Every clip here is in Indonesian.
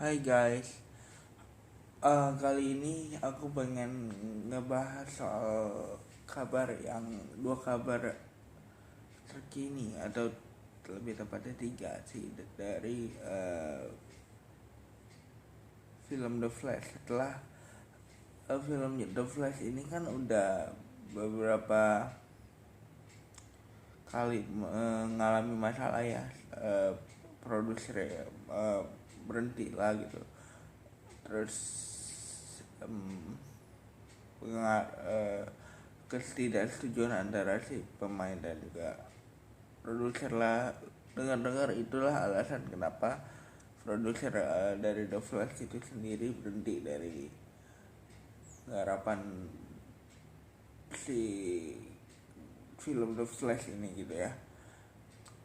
Hai guys, kali ini aku pengen ngebahas soal dua kabar terkini atau lebih tepatnya tiga sih dari film The Flash. Setelah film The Flash ini kan udah beberapa kali mengalami masalah ya, produser berhenti lah gitu. Terus ketidaksetujuan antara si pemain dan juga produser lah. Dengar-dengar itulah alasan kenapa produser dari The Flash itu sendiri berhenti dari garapan si film The Flash ini gitu ya.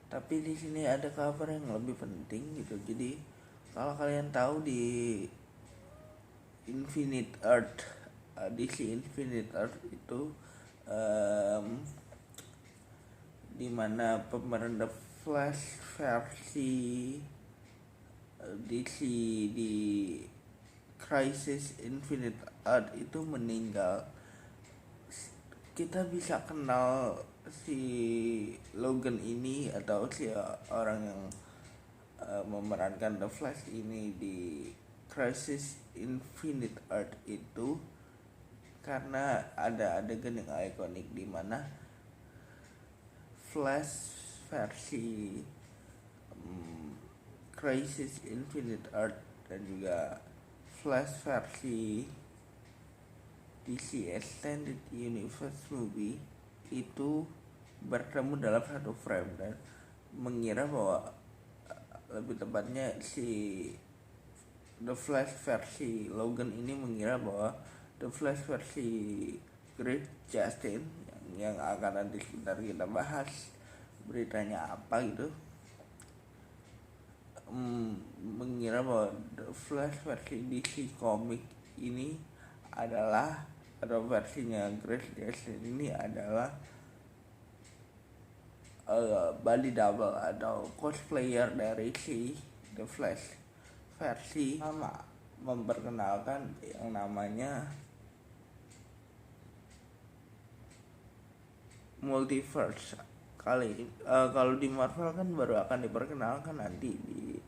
Tapi di sini ada kabar yang lebih penting gitu. Jadi kalau kalian tahu di Infinite Earth, DC Infinite Earth itu dimana pemeran The Flash versi DC di Crisis Infinite Earth itu meninggal. Kita bisa kenal si Logan ini atau si orang yang memerankan The Flash ini di Crisis Infinite Earth itu karena ada adegan yang ikonik di mana Flash versi Crisis Infinite Earth dan juga Flash versi DC Extended Universe movie itu bertemu dalam satu frame dan mengira bahwa lebih tepatnya si The Flash versi Logan ini mengira bahwa The Flash versi Grant Gustin yang akan nanti sebentar kita bahas beritanya apa gitu, mengira bahwa The Flash versi DC Comic ini adalah atau versinya Grant Gustin ini adalah body double atau cosplayer dari si The Flash versi lama, memperkenalkan yang namanya multiverse. Kalau di Marvel kan baru akan diperkenalkan nanti di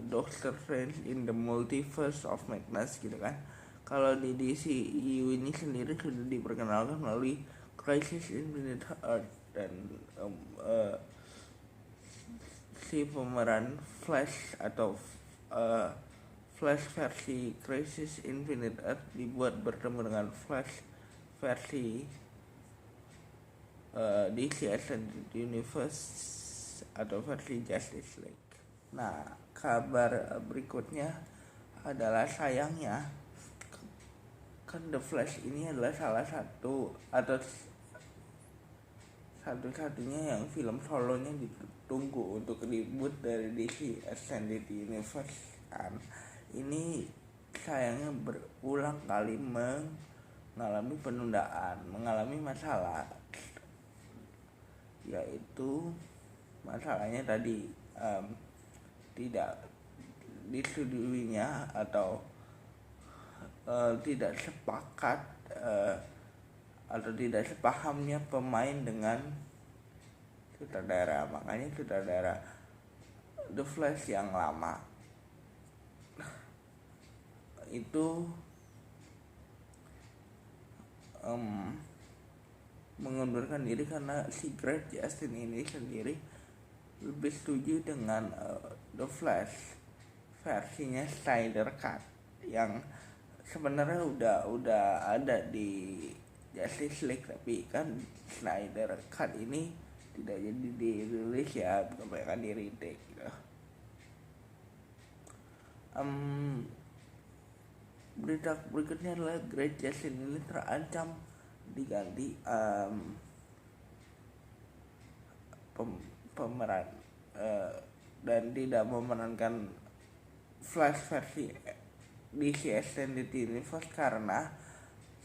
Doctor Strange in the Multiverse of Madness gitu kan. Kalau di DCU ini sendiri sudah diperkenalkan melalui Crisis Infinite Earth dan si pemeran Flash atau Flash versi Crisis Infinite Earth dibuat bertemu dengan Flash versi DC Extended Universe atau versi Justice League. Nah, kabar berikutnya adalah sayangnya kan The Flash ini adalah salah satu atau satu-satunya yang film solonya ditunggu untuk reboot dari DC Extended Universe kan. Ini sayangnya berulang kali mengalami penundaan, mengalami masalah, yaitu masalahnya tadi tidak disetujuinya atau tidak sepakat atau tidak sepahamnya pemain dengan sutradara. Makanya sutradara The Flash yang lama itu mengundurkan diri karena si Grant Gustin ini sendiri lebih setuju dengan The Flash versinya Snyder Cut yang sebenarnya udah ada di Justice League, tapi kan Snyder Cut ini tidak jadi dirilis ya, kebanyakan di retake gitu. Berita berikutnya adalah Grant Gustin ini terancam diganti pemeran dan tidak memerankan Flash versi DC Extended Universe karena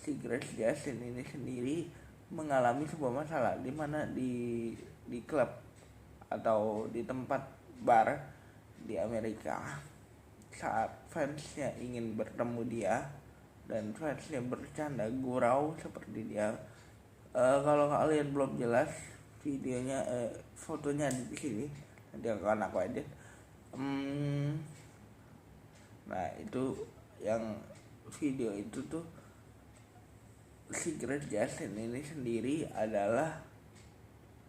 si Grant Gustin ini sendiri mengalami sebuah masalah di mana di klub atau di tempat bar di Amerika saat fansnya ingin bertemu dia dan fansnya bercanda gurau seperti dia. Kalau kalian belum jelas videonya, fotonya di sini, nanti akan aku edit. Nah itu yang video itu tuh, si Greg Jackson ini sendiri adalah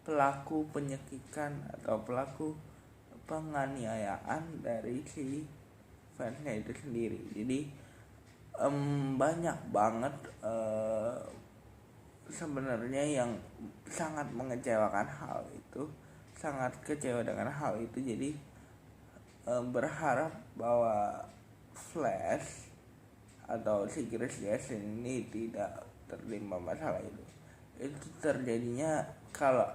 pelaku penyekikan atau pelaku penganiayaan dari si fansnya itu sendiri. Jadi banyak banget sebenarnya yang sangat mengecewakan hal itu, sangat kecewa dengan hal itu. Jadi berharap bahwa Flash atau si Chris Jackson ini tidak tertimpa masalah itu. Itu terjadinya, kalau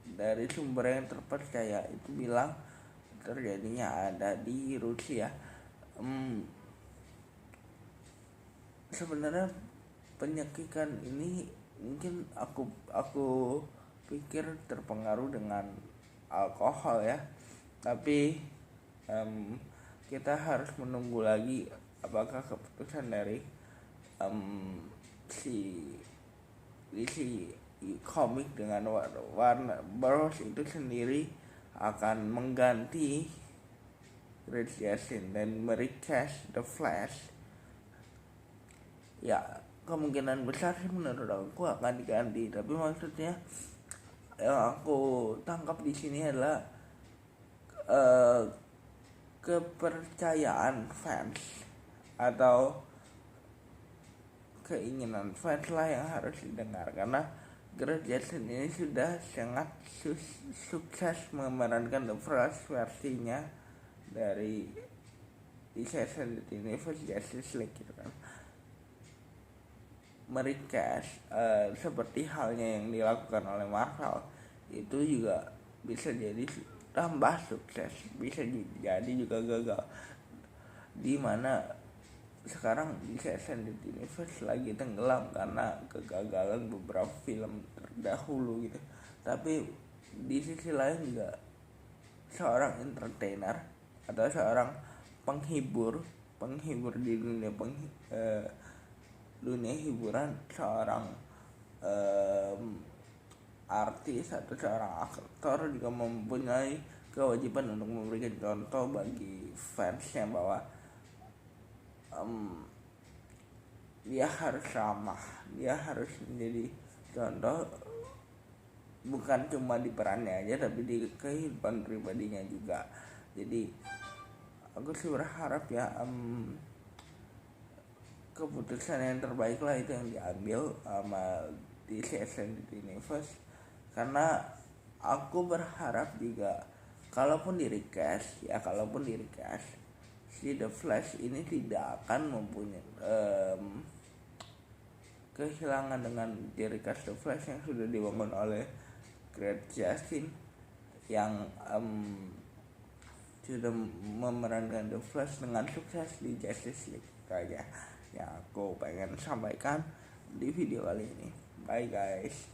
dari sumber yang terpercaya itu bilang terjadinya ada di Rusia. Sebenarnya penyekikan ini mungkin aku pikir terpengaruh dengan alkohol ya, tapi kita harus menunggu lagi apakah keputusan dari si komik dengan Warner Bros itu sendiri akan mengganti Greg Jackson dan merecast The Flash. Ya kemungkinan besar sih menurut aku akan diganti, tapi maksudnya yang aku tangkap di sini adalah kepercayaan fans atau keinginan fans lah yang harus didengar, karena Greg Jackson ini sudah sangat sukses memerankan The Flash versinya dari di season Universe Justice League gitu kan. Merecast seperti halnya yang dilakukan oleh Marvel itu juga bisa jadi tambah sukses, bisa jadi juga gagal, dimana sekarang di season Universe lagi tenggelam karena kegagalan beberapa film terdahulu gitu. Tapi di sisi lain juga seorang entertainer atau seorang penghibur di dunia hiburan, seorang artis atau seorang aktor juga mempunyai kewajiban untuk memberikan contoh bagi fansnya bahwa dia harus ramah, dia harus menjadi contoh, bukan cuma di perannya aja tapi di kehidupan pribadinya juga. Jadi aku sih berharap ya keputusan yang terbaik lah itu yang diambil sama di season Universe, karena aku berharap juga kalaupun di recast si The Flash ini tidak akan mempunyai kehilangan dengan di recast The Flash yang sudah dibangun oleh Greg Jackson yang sudah memerankan The Flash dengan sukses di Justice League. Itu aja yang aku pengen sampaikan di video kali ini. Bye guys.